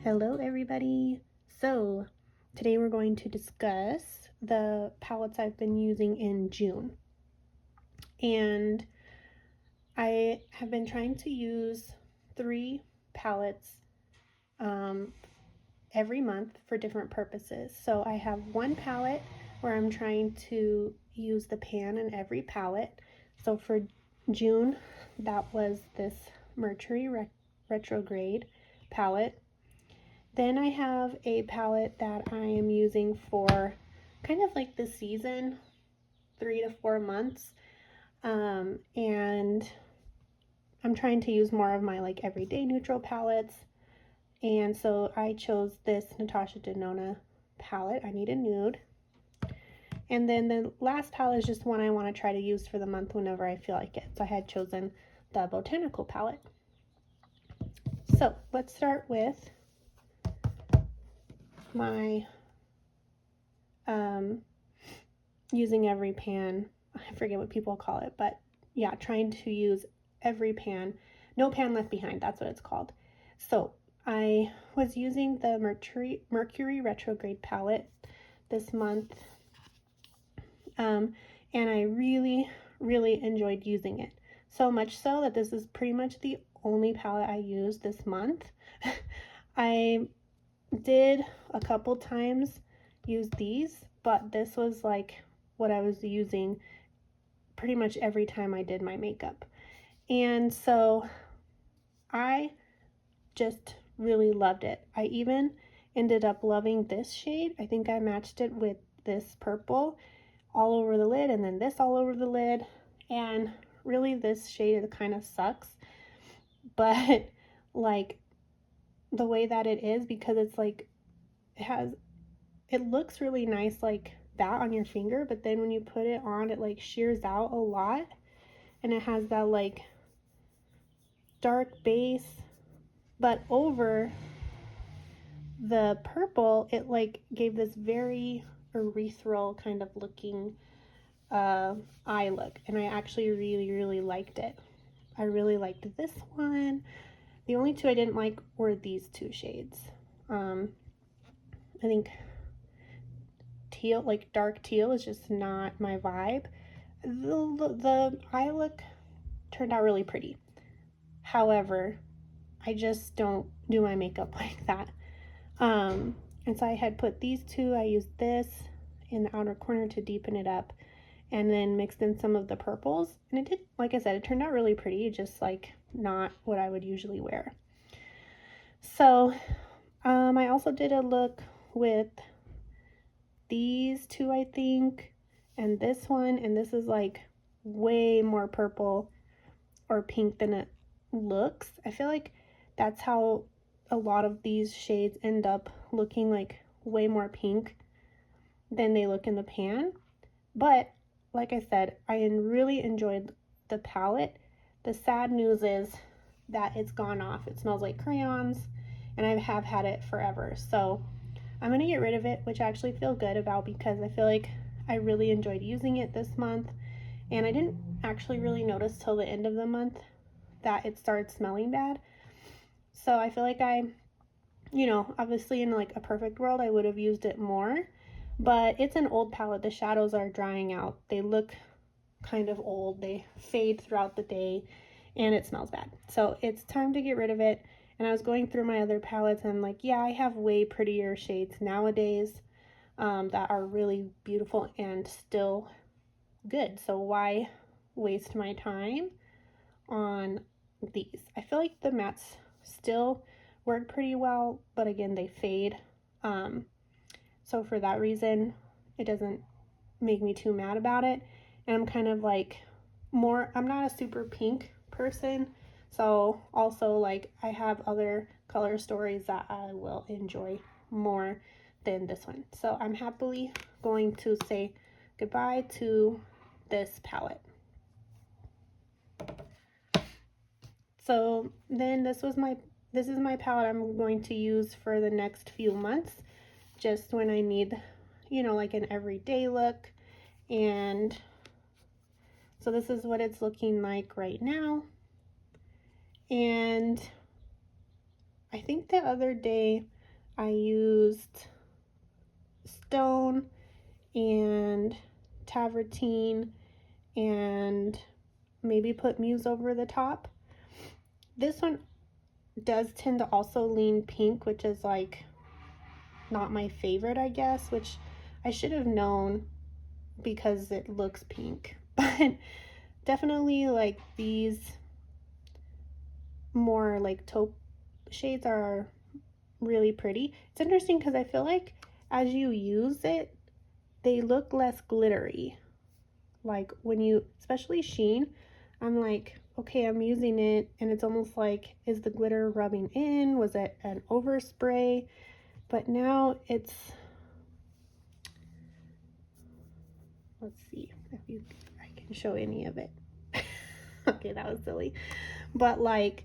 Hello everybody! So today we're going to discuss the palettes I've been using in June. And I have been trying to use 3 palettes every month for different purposes. So I have one palette where I'm trying to use the pan in every palette. So for June, that was this Mercury Retrograde palette. Then I have a palette that I am using for kind of like the season, 3 to 4 months. And I'm trying to use more of my like everyday neutral palettes. And so I chose this Natasha Denona palette. I need a nude. And then the last palette is just one I want to try to use for the month whenever I feel like it. So I had chosen the Botanical palette. So let's start with my using every pan. I forget what people call it, but yeah, trying to use every pan. No pan left behind, that's what it's called. So I was using the Mercury Retrograde palette this month, and I really enjoyed using it. So much so that this is pretty much the only palette I used this month. I did a couple times use these, but this was like what I was using pretty much every time I did my makeup. And so I just really loved it. I even ended up loving this shade. I think I matched it with this purple all over the lid and then this all over the lid. And really this shade kind of sucks, but like the way that it is, because it's like it looks really nice like that on your finger, but then when you put it on, it like shears out a lot, and it has that like dark base, but over the purple it like gave this very ethereal kind of looking eye look, and I actually really liked it. I really liked this one. The only two I didn't like were these 2 shades. I think teal, like dark teal, is just not my vibe. The eye look turned out really pretty. However, I just don't do my makeup like that. And so I had put these 2. I used this in the outer corner to deepen it up, and then mixed in some of the purples. And it did, like I said, it turned out really pretty, just like not what I would usually wear. So I also did a look with these 2, I think, and this one, and this is like way more purple or pink than it looks. I feel like that's how a lot of these shades end up looking, like way more pink than they look in the pan. But like I said, I really enjoyed the palette. The sad news is that it's gone off. It smells like crayons, and I have had it forever. So I'm going to get rid of it, which I actually feel good about, because I feel like I really enjoyed using it this month, and I didn't actually really notice till the end of the month that it started smelling bad. So I feel like obviously in like a perfect world I would have used it more, but it's an old palette. The shadows are drying out. They look kind of old. They fade throughout the day, and it smells bad. So it's time to get rid of it. And I was going through my other palettes, and I'm like, yeah, I have way prettier shades nowadays that are really beautiful and still good. So why waste my time on these? I feel like the mattes still work pretty well, but again, they fade. So for that reason, it doesn't make me too mad about it. And I'm kind of like I'm not a super pink person. So also, like, I have other color stories that I will enjoy more than this one. So I'm happily going to say goodbye to this palette. So then this is my palette I'm going to use for the next few months, just when I need, like an everyday look. And so this is what it's looking like right now. And I think the other day I used Stone and Tavertine and maybe put Muse over the top. This one does tend to also lean pink, which is like not my favorite, I guess, which I should have known because it looks pink. But definitely like these more like taupe shades are really pretty. It's interesting because I feel like as you use it, they look less glittery. Like when you, especially Sheen, I'm like, okay, I'm using it and it's almost like, is the glitter rubbing in? Was it an overspray? But now it's, let's see if I can show any of it. Okay, that was silly. But like,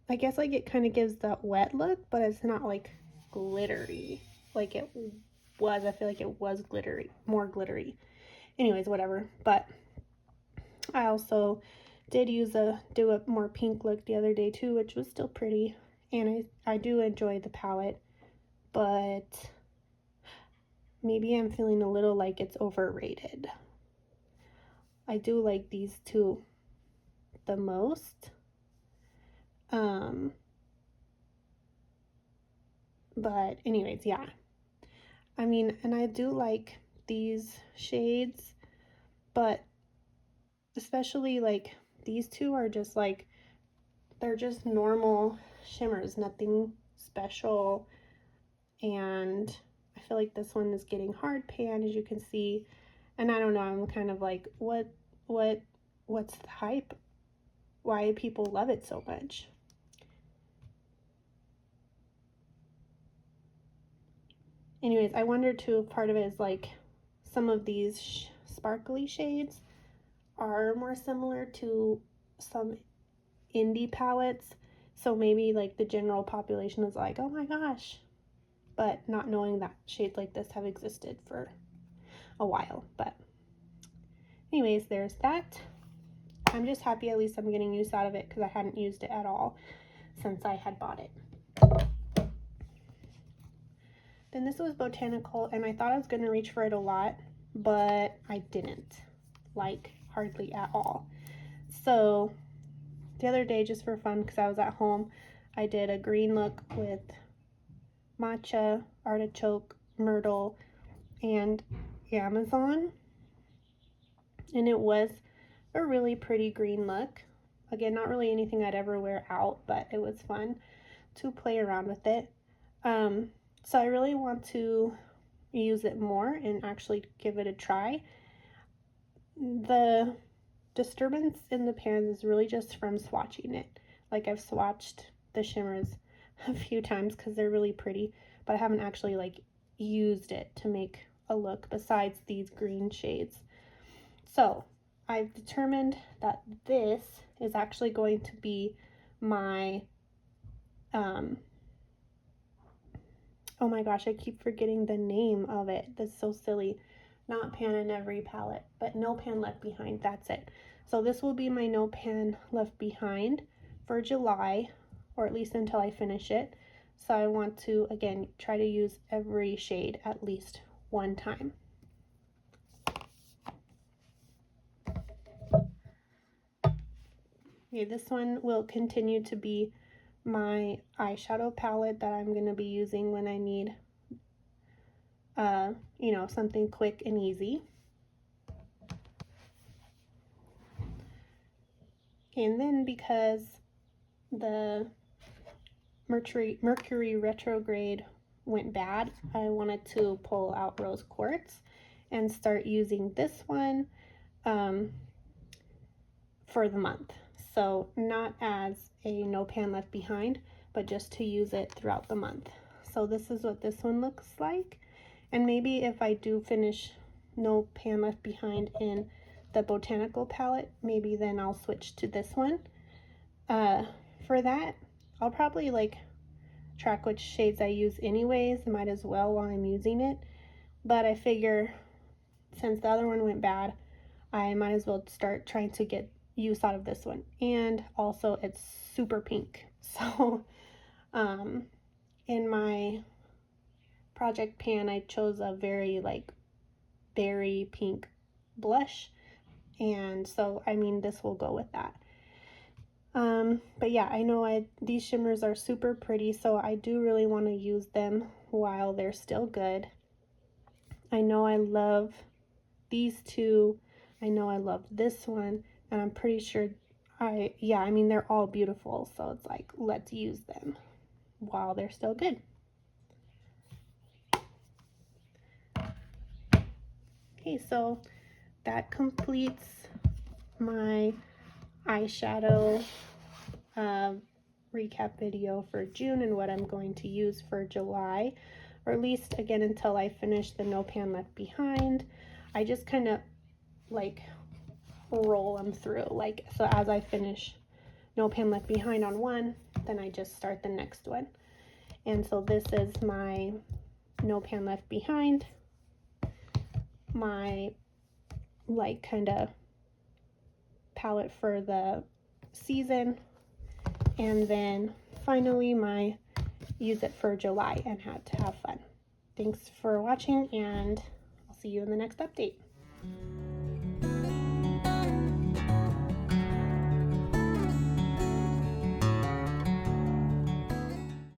I guess like it kind of gives that wet look, but it's not like glittery like it was. I feel like it was glittery, more glittery. Anyways, whatever. But I also did do a more pink look the other day too, which was still pretty. And I do enjoy the palette, but maybe I'm feeling a little like it's overrated. I do like these two the most. But anyways, yeah. I mean, and I do like these shades, but especially like these two are just like, they're just normal shimmers, nothing special. And I feel like this one is getting hard pan, as you can see. And I don't know, I'm kind of like, what's the hype? Why people love it so much? Anyways, I wonder too if part of it is like some of these sparkly shades are more similar to some indie palettes, so maybe like the general population is like, oh my gosh, but not knowing that shades like this have existed for a while. But anyways, there's that. I'm just happy at least I'm getting use out of it because I hadn't used it at all since I had bought it. Then this was Botanical, and I thought I was going to reach for it a lot, but I didn't, like hardly at all. So the other day, just for fun, because I was at home, I did a green look with matcha, artichoke, myrtle, and Amazon. And it was a really pretty green look. Again, not really anything I'd ever wear out, but it was fun to play around with it. So I really want to use it more and actually give it a try. The disturbance in the pans is really just from swatching it. Like I've swatched the shimmers a few times because they're really pretty, but I haven't actually like used it to make a look besides these green shades. So I've determined that this is actually going to be my oh my gosh, I keep forgetting the name of it. That's so silly. Not Pan in Every palette, but No Pan Left Behind. That's it. So this will be my No Pan Left Behind for July, or at least until I finish it. So I want to, again, try to use every shade at least one time. Okay, this one will continue to be my eyeshadow palette that I'm going to be using when I need, you know, something quick and easy. And then because the Mercury retrograde went bad, I wanted to pull out rose quartz and start using this one for the month. So not as a No Pan Left Behind, but just to use it throughout the month. So this is what this one looks like. And maybe if I do finish No Pan Left Behind in the Botanical palette, maybe then I'll switch to this one. For that, I'll probably like track which shades I use anyways, might as well while I'm using it. But I figure since the other one went bad, I might as well start trying to get use out of this one. And also it's super pink. So In my project pan, I chose a very like berry pink blush, and so I mean this will go with that. But yeah, I know these shimmers are super pretty, so I do really want to use them while they're still good. I know I love these two. I know I love this one, and I'm pretty sure I mean they're all beautiful, so it's like let's use them while they're still good. Okay, so that completes my eyeshadow recap video for June and what I'm going to use for July, or at least again until I finish the No Pan Left Behind. I just kind of like roll them through, like, so as I finish No Pan Left Behind on one, then I just start the next one. And so this is my No Pan Left Behind, my like kind of palette for the season, and then finally my use it for July and had to have fun. Thanks for watching, and I'll see you in the next update.